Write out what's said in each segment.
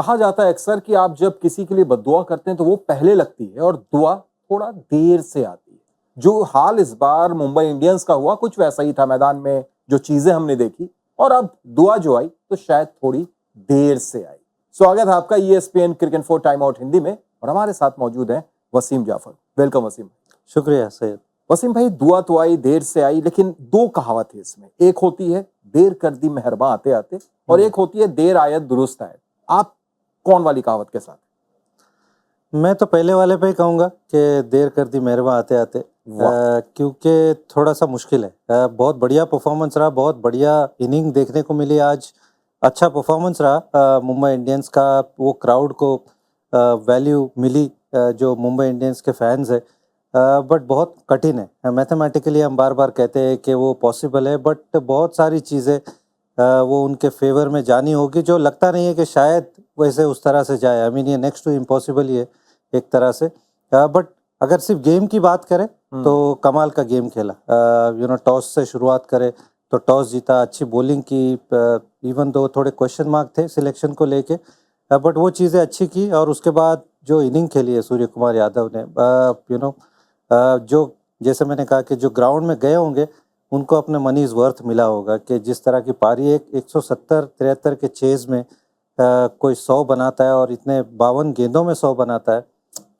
कहा जाता है अक्सर कि आप जब किसी के लिए बद्दुआ करते हैं तो वो पहले लगती है और दुआ थोड़ा देर से आती है। जो हाल इस बार मुंबई इंडियंस का हुआ कुछ वैसा ही था, मैदान में जो चीजें हमने देखी, और अब दुआ जो आई तो शायद थोड़ी देर से आई। स्वागत है आपका ESPN cricket for time out Hindi में, और हमारे साथ मौजूद हैं वसीम जाफर। वेलकम वसीम। शुक्रिया सैयद। वसीम भाई, दुआ तो आई देर से आई, लेकिन दो कहावत है इसमें। एक होती है देर कर दी मेहरबान आते आते, और एक होती है देर आयत दुरुस्त आयत। आप कौन वाली कहावत के साथ? मैं तो पहले वाले पे ही कहूँगा कि देर कर दी मेहरबान आते आते, क्योंकि थोड़ा सा मुश्किल है। बहुत बढ़िया परफॉर्मेंस रहा, बहुत बढ़िया इनिंग देखने को मिली आज। अच्छा परफॉर्मेंस रहा मुंबई इंडियंस का। वो क्राउड को वैल्यू मिली जो मुंबई इंडियंस के फैंस है। बट बहुत कठिन है। मैथमेटिकली हम बार बार कहते हैं कि वो पॉसिबल है, बट बहुत सारी चीज़ें वो उनके फेवर में जानी होगी, जो लगता नहीं है कि शायद वैसे उस तरह से जाए। आई मीन ये नेक्स्ट टू इम्पॉसिबल ही है एक तरह से। बट अगर सिर्फ गेम की बात करें तो कमाल का गेम खेला। टॉस से शुरुआत करें तो टॉस जीता, अच्छी बॉलिंग की। इवन दो थोड़े क्वेश्चन मार्क थे सिलेक्शन को लेके, बट वो चीज़ें अच्छी की। और उसके बाद जो इनिंग खेली है सूर्य कुमार यादव ने, जो जैसे मैंने कहा कि जो ग्राउंड में गए होंगे उनको अपने मनी इज़ वर्थ मिला होगा कि जिस तरह की पारी 170-73 के चेज़ में कोई 100 बनाता है और इतने 52 गेंदों में 100 बनाता है,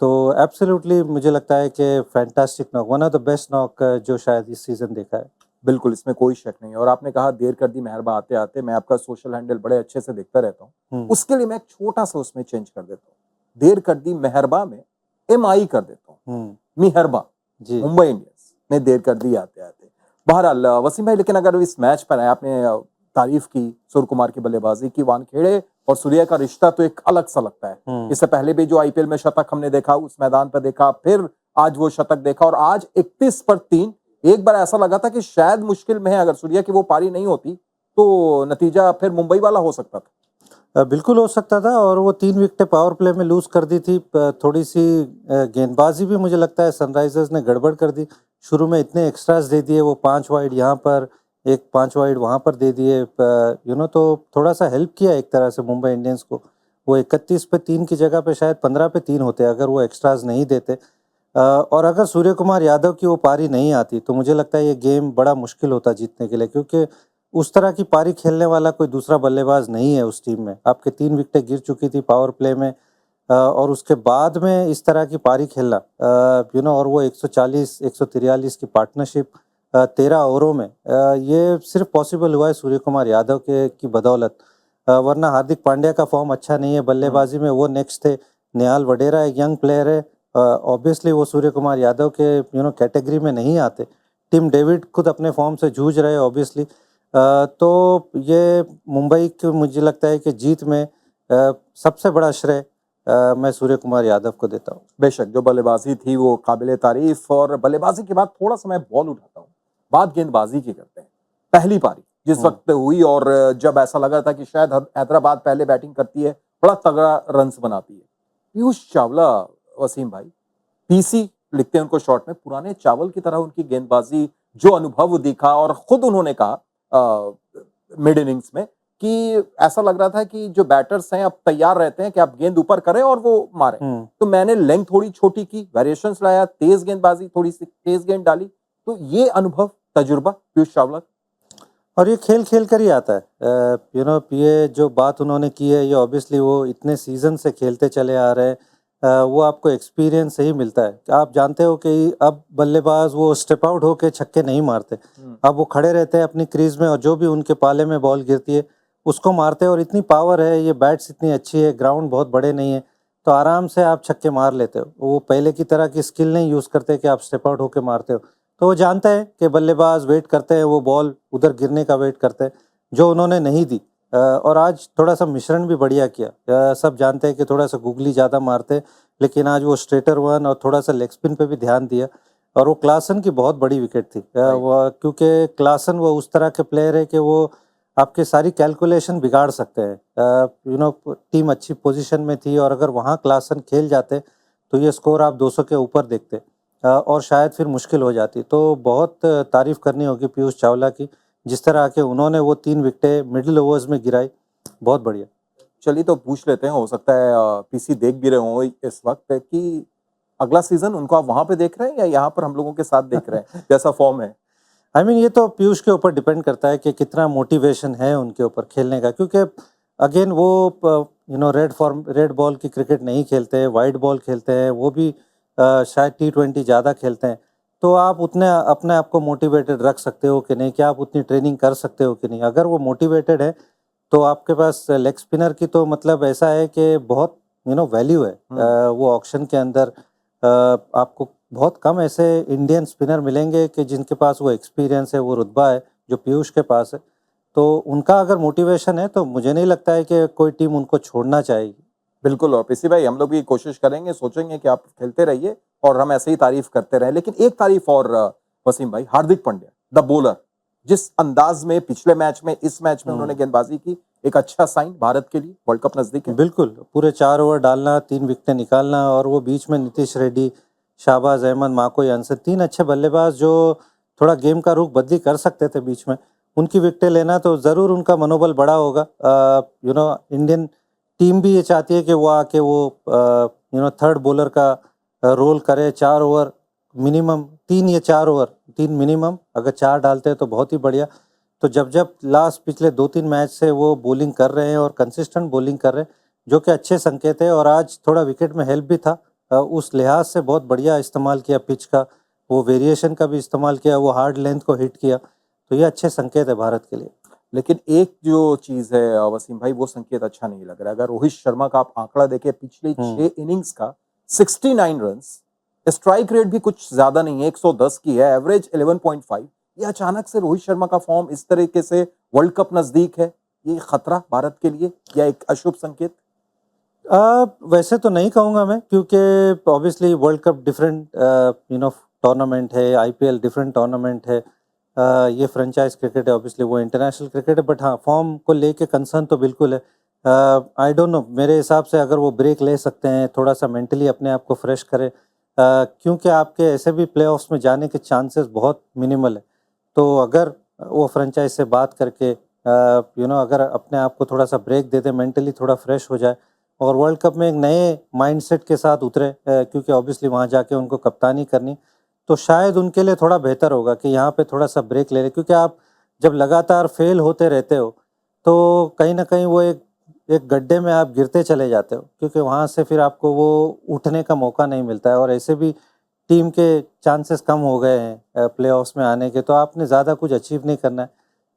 तो एब्सोल्युटली मुझे लगता है कि fantastic knock, one of the best knock जो शायद इस सीज़न देखा है। बिल्कुल, इसमें कोई शक नहीं। और आपने कहा देर कर दी मेहरबान आते आते, मैं आपका सोशल हैंडल बड़े अच्छे से देखता रहता हूँ। उसके लिए मैं एक छोटा सा उसमें चेंज कर देता हूँ। देर कर दी मेहरबान में MI कर देता हूँ, मेहरबान। जी। मुंबई इंडियंस ने देर कर दी आते आते। बहरहाल वसीम भाई, लेकिन अगर इस मैच पर आपने तारीफ की सूर्य कुमार की बल्लेबाजी की, वानखेड़े और सूर्या का रिश्ता तो एक अलग सा लगता है। इससे पहले भी जो IPL में शतक हमने देखा उस मैदान पर देखा, फिर आज वो शतक देखा, और आज 31 पर 3। एक बार ऐसा लगा था कि शायद मुश्किल में है, अगर सूर्या की वो पारी नहीं होती तो नतीजा फिर मुंबई वाला हो सकता था। बिल्कुल हो सकता था। और वो 3 विकेटें पावर प्ले में लूज कर दी थी। थोड़ी सी गेंदबाजी भी मुझे लगता है सनराइजर्स ने गड़बड़ कर दी। शुरू में इतने एक्स्ट्रास दे दिए, वो 5 वाइड यहाँ पर, एक 5 वाइड वहाँ पर दे दिए। तो थोड़ा सा हेल्प किया एक तरह से मुंबई इंडियंस को। वो 31 पे 3 की जगह पे शायद 15 पे 3 होते अगर वो एक्स्ट्रास नहीं देते। और अगर सूर्य कुमार यादव की वो पारी नहीं आती तो मुझे लगता है ये गेम बड़ा मुश्किल होता जीतने के लिए, क्योंकि उस तरह की पारी खेलने वाला कोई दूसरा बल्लेबाज नहीं है उस टीम में। आपके 3 विकेटें गिर चुकी थी पावर प्ले में, और उसके बाद में इस तरह की पारी खेलना, और वो 140-143 की पार्टनरशिप 13 ओवरों में, ये सिर्फ पॉसिबल हुआ है सूर्य कुमार यादव के की बदौलत। वरना हार्दिक पांड्या का फॉर्म अच्छा नहीं है बल्लेबाजी में, वो नेक्स्ट थे। नेहाल वडेरा एक यंग प्लेयर है, ऑब्वियसली वो सूर्य कुमार यादव के कैटेगरी में नहीं आते। टिम डेविड खुद अपने फॉर्म से जूझ रहे हैं ऑब्वियसली। तो ये मुंबई की मुझे लगता है कि जीत में सबसे बड़ा श्रेय मैं सूर्य कुमार यादव को देता हूँ। बेशक जो बल्लेबाजी थी वो काबिले तारीफ, और बल्लेबाजी के बाद थोड़ा सा मैं बॉल उठाता हूँ, बात गेंदबाजी की करते हैं। पहली पारी जिस वक्त हुई और जब ऐसा लगा था कि शायद हैदराबाद पहले बैटिंग करती है, बड़ा तगड़ा रन्स बनाती है, पीयूष चावला, वसीम भाई, PC लिखते हैं उनको शॉर्ट में, पुराने चावल की तरह उनकी गेंदबाजी, जो अनुभव दिखा। और खुद उन्होंने कहा मिड इनिंग्स में कि ऐसा लग रहा था कि जो बैटर्स हैं अब तैयार रहते हैं कि आप गेंद ऊपर करें और वो मारें। तो मैंने लेंथ थोड़ी छोटी की, वेरिएशंस लाया, तेज गेंदबाजी, थोड़ी सी तेज गेंद डाली। तो ये अनुभव, तजुर्बा पीयूष चावला, और ये खेल खेल कर ही आता है। ये जो बात उन्होंने की है, ये ऑब्वियसली वो इतने सीजन से खेलते चले आ रहे हैं। वो आपको एक्सपीरियंस से ही मिलता है। आप जानते हो कि अब बल्लेबाज वो स्टेप आउट होके छक्के नहीं मारते, अब वो खड़े रहते हैं अपनी क्रीज में, और जो भी उनके पाले में बॉल गिरती है उसको मारते हैं। और इतनी पावर है, ये बैट्स इतनी अच्छी है, ग्राउंड बहुत बड़े नहीं है, तो आराम से आप छक्के मार लेते हो। वो पहले की तरह की स्किल नहीं यूज़ करते कि आप स्टेप आउट होके मारते हो। तो वो जानते हैं कि बल्लेबाज वेट करते हैं, वो बॉल उधर गिरने का वेट करते हैं, जो उन्होंने नहीं दी। और आज थोड़ा सा मिश्रण भी बढ़िया किया। सब जानते हैं कि थोड़ा सा गुगली ज़्यादा मारते, लेकिन आज वो स्ट्रेटर वन और थोड़ा सा लेग स्पिन पे भी ध्यान दिया। और वो क्लासन की बहुत बड़ी विकेट थी, वो क्योंकि क्लासन वो उस तरह के प्लेयर है कि वो आपके सारी कैलकुलेशन बिगाड़ सकते हैं। टीम अच्छी पोजीशन में थी, और अगर वहाँ क्लासन खेल जाते तो ये स्कोर आप 200 के ऊपर देखते, और शायद फिर मुश्किल हो जाती। तो बहुत तारीफ़ करनी होगी पीयूष चावला की, जिस तरह के उन्होंने वो 3 विकेटें मिडिल ओवर्स में गिराई, बहुत बढ़िया। चलिए तो पूछ लेते हैं, हो सकता है पीसी देख भी रहे हो इस वक्त कि अगला सीजन उनको आप वहां पे देख रहे हैं या यहाँ पर हम लोगों के साथ देख रहे हैं जैसा फॉर्म है? आई मीन ये तो पीयूष के ऊपर डिपेंड करता है कि कितना मोटिवेशन है उनके ऊपर खेलने का, क्योंकि अगेन वो रेड बॉल की क्रिकेट नहीं खेलते हैं, वाइट बॉल खेलते हैं, वो भी शायद T20 ज़्यादा खेलते हैं। तो आप उतने अपने आप को मोटिवेटेड रख सकते हो कि नहीं, क्या आप उतनी ट्रेनिंग कर सकते हो कि नहीं। अगर वो मोटिवेटेड है तो आपके पास लेग स्पिनर की तो मतलब ऐसा है कि बहुत वैल्यू है। वो ऑक्शन के अंदर आपको बहुत कम ऐसे इंडियन स्पिनर मिलेंगे कि जिनके पास वो एक्सपीरियंस है, वो रुतबा है जो पीयूष के पास है। तो उनका अगर मोटिवेशन है तो मुझे नहीं लगता है कि कोई टीम उनको छोड़ना चाहेगी। बिल्कुल, और पीसी भाई हम लोग भी कोशिश करेंगे, सोचेंगे कि आप खेलते रहिए और हम ऐसे ही तारीफ करते रहें। लेकिन एक तारीफ और वसीम भाई, हार्दिक पांड्या द बॉलर, जिस अंदाज में पिछले मैच में इस मैच में उन्होंने गेंदबाजी की, एक अच्छा साइन भारत के लिए, वर्ल्ड कप नजदीक है। बिल्कुल, पूरे 4 ओवर डालना, 3 विकेटें निकालना, और वो बीच में नीतीश रेड्डी, शाहबाज अहमद, माको यानसन, 3 अच्छे बल्लेबाज जो थोड़ा गेम का रुख बदली कर सकते थे बीच में, उनकी विकेटें लेना तो ज़रूर उनका मनोबल बढ़ा होगा। इंडियन टीम भी ये चाहती है कि वो आके वो थर्ड बॉलर का रोल करे। 4 ओवर मिनिमम, 3 या 4 ओवर, 3 मिनिमम, अगर 4 डालते हैं तो बहुत ही बढ़िया। तो जब लास्ट पिछले 2-3 मैच से वो बॉलिंग कर रहे हैं और कंसिस्टेंट बॉलिंग कर रहे हैं, जो कि अच्छे संकेत है। और आज थोड़ा विकेट में हेल्प भी था, उस लिहाज से बहुत बढ़िया इस्तेमाल किया पिच का, वो वेरिएशन का भी इस्तेमाल किया, वो हार्ड लेंथ को हिट किया। तो ये अच्छे संकेत है भारत के लिए। लेकिन एक जो चीज है वसीम भाई, वो संकेत अच्छा नहीं लग रहा है। अगर रोहित शर्मा का आप आंकड़ा देखें पिछले 6 इनिंग्स का, 69 रन्स, स्ट्राइक रेट भी कुछ ज्यादा नहीं है, 110 की है, एवरेज 11.5। ये अचानक से रोहित शर्मा का फॉर्म इस तरीके से, वर्ल्ड कप नजदीक है, ये खतरा भारत के लिए या एक अशुभ संकेत? वैसे तो नहीं कहूँगा मैं, क्योंकि obviously world cup different tournament है, IPL डिफरेंट टूर्नामेंट है, ये फ्रेंचाइज क्रिकेट है, ऑब्वियसली वो इंटरनेशनल क्रिकेट है। बट हाँ, फॉर्म को लेके कंसर्न तो बिल्कुल है। आई डोंट नो, मेरे हिसाब से अगर वो ब्रेक ले सकते हैं, थोड़ा सा मेंटली अपने आप को फ्रेश करें, क्योंकि आपके ऐसे भी प्लेऑफ्स में जाने के चांसेस बहुत मिनिमल है। तो अगर वो फ्रेंचाइज से बात करके अगर अपने आप को थोड़ा सा ब्रेक दे दे, मेंटली थोड़ा फ्रेश हो जाए और वर्ल्ड कप में एक नए माइंडसेट के साथ उतरे, क्योंकि ऑब्वियसली वहाँ जाके उनको कप्तानी करनी, तो शायद उनके लिए थोड़ा बेहतर होगा कि यहाँ पे थोड़ा सा ब्रेक ले लें। क्योंकि आप जब लगातार फेल होते रहते हो तो कहीं ना कहीं वो एक गड्ढे में आप गिरते चले जाते हो, क्योंकि वहाँ से फिर आपको वो उठने का मौका नहीं मिलता है। और ऐसे भी टीम के चांसेस कम हो गए हैं प्लेऑफ्स में आने के, तो आपने ज़्यादा कुछ अचीव नहीं करना है।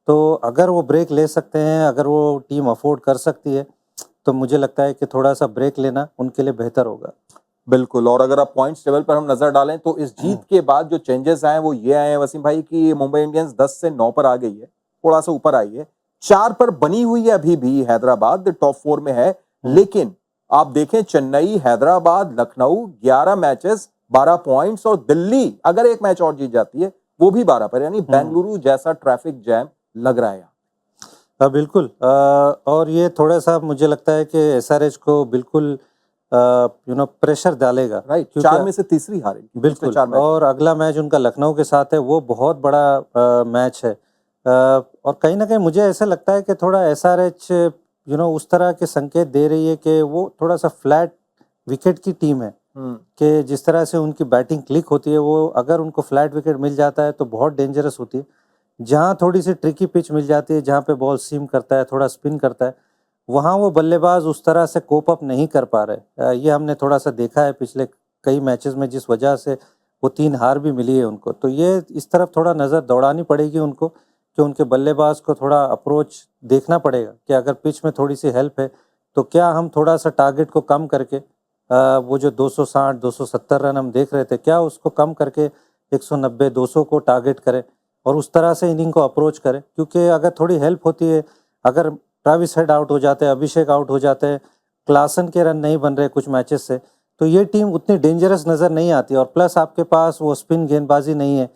तो अगर वो ब्रेक ले सकते हैं, अगर वो टीम अफोर्ड कर सकती है, तो मुझे लगता है कि थोड़ा सा ब्रेक लेना उनके लिए बेहतर होगा। बिल्कुल, और अगर आप पॉइंट्स टेबल पर हम नजर डालें तो इस जीत के बाद जो चेंजेस आए वो ये आए हैं वसीम भाई कि मुंबई इंडियंस 10 से 9 पर आ गई है, थोड़ा सा ऊपर आई है। 4 पर बनी हुई है अभी भी हैदराबाद, टॉप 4 में है। लेकिन आप देखें, चेन्नई, हैदराबाद, लखनऊ 11 मैचेस 12 पॉइंट्स, और दिल्ली अगर एक मैच और जीत जाती है वो भी 12 पर, यानी बेंगलुरु जैसा ट्रैफिक जैम लग रहा है। बिल्कुल, और ये थोड़ा सा मुझे लगता है कि SRH को बिल्कुल प्रेशर डालेगा, राइट, क्योंकि 4 में से तीसरी हारे बिल्कुल। 4 मैच। और अगला मैच उनका लखनऊ के साथ है, वो बहुत बड़ा मैच है। और कहीं ना कहीं मुझे ऐसा लगता है कि थोड़ा SRH उस तरह के संकेत दे रही है कि वो थोड़ा सा फ्लैट विकेट की टीम है, कि जिस तरह से उनकी बैटिंग क्लिक होती है, वो अगर उनको फ्लैट विकेट मिल जाता है तो बहुत डेंजरस होती है। जहाँ थोड़ी सी ट्रिकी पिच मिल जाती है, जहाँ पे बॉल सीम करता है, थोड़ा स्पिन करता है, वहाँ वो बल्लेबाज उस तरह से कोप अप नहीं कर पा रहे। ये हमने थोड़ा सा देखा है पिछले कई मैचेस में, जिस वजह से वो 3 हार भी मिली है उनको। तो ये इस तरफ थोड़ा नज़र दौड़ानी पड़ेगी उनको, कि उनके बल्लेबाज को थोड़ा अप्रोच देखना पड़ेगा कि अगर पिच में थोड़ी सी हेल्प है तो क्या हम थोड़ा सा टारगेट को कम करके, वो जो 260 270 रन हम देख रहे थे, क्या उसको कम करके 190 200 को टारगेट करें और उस तरह से इनिंग को अप्रोच करें। क्योंकि अगर थोड़ी हेल्प होती है, अगर ट्रेविस हेड आउट हो जाते हैं, अभिषेक आउट हो जाते हैं, क्लासन के रन नहीं बन रहे कुछ मैचेस से, तो ये टीम उतनी डेंजरस नज़र नहीं आती। और प्लस आपके पास वो स्पिन गेंदबाजी नहीं है,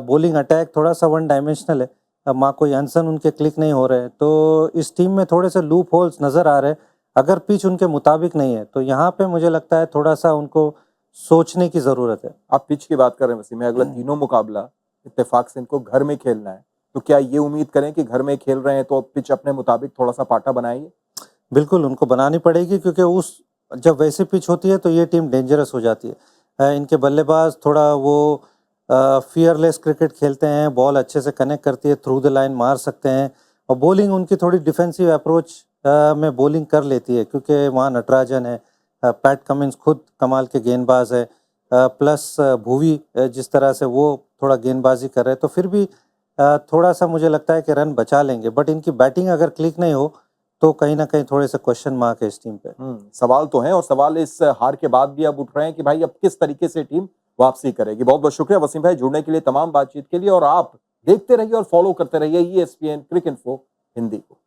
बॉलिंग अटैक थोड़ा सा वन डायमेंशनल है, मार्को यानसन उनके क्लिक नहीं हो रहे हैं। तो इस टीम में थोड़े से लूप होल्स नज़र आ रहे हैं, अगर पिच उनके मुताबिक नहीं है तो यहाँ पे मुझे लगता है थोड़ा सा उनको सोचने की ज़रूरत है। आप पिच की बात कर रहे हैं वसीम, अगला तीनों मुकाबला इत्तेफाक से इनको घर में खेलना है, तो क्या ये उम्मीद करें कि घर में खेल रहे हैं तो पिच अपने मुताबिक थोड़ा सा पाटा बनाएंगे? बिल्कुल उनको बनानी पड़ेगी, क्योंकि उस जब वैसी पिच होती है तो ये टीम डेंजरस हो जाती है। इनके बल्लेबाज थोड़ा वो फियरलेस क्रिकेट खेलते हैं, बॉल अच्छे से कनेक्ट करती है, थ्रू द लाइन मार सकते हैं, और बॉलिंग उनकी थोड़ी डिफेंसिव अप्रोच में बॉलिंग कर लेती है, क्योंकि वहाँ नटराजन है, पैट कमिंस खुद कमाल के गेंदबाज है, प्लस भुवी जिस तरह से वो थोड़ा गेंदबाजी कर रहे हैं, तो फिर भी थोड़ा सा मुझे लगता है कि रन बचा लेंगे। बट इनकी बैटिंग अगर क्लिक नहीं हो तो कहीं ना कहीं थोड़े से क्वेश्चन मार्क है इस टीम पे। सवाल तो हैं, और सवाल इस हार के बाद भी अब उठ रहे हैं कि भाई अब किस तरीके से टीम वापसी करेगी। बहुत बहुत शुक्रिया वसीम भाई जुड़ने के लिए, तमाम बातचीत के लिए, और आप देखते रहिए और फॉलो करते रहिए ESPN क्रिक इन्फो हिंदी को।